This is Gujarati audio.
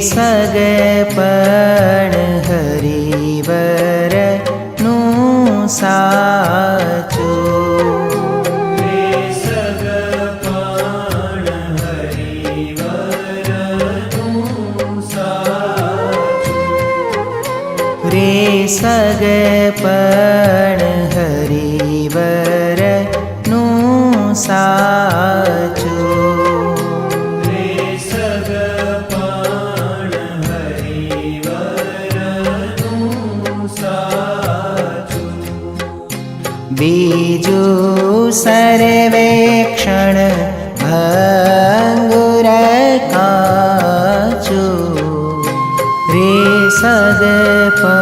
સગપણ હરિવરનું સાચું. રે સગપણ હરિવરનું સાચું. રે સગપણ હરિવરનું સાચું. બીજું સર્વેક્ષણ ભંગુર કાચું. રે સગપણ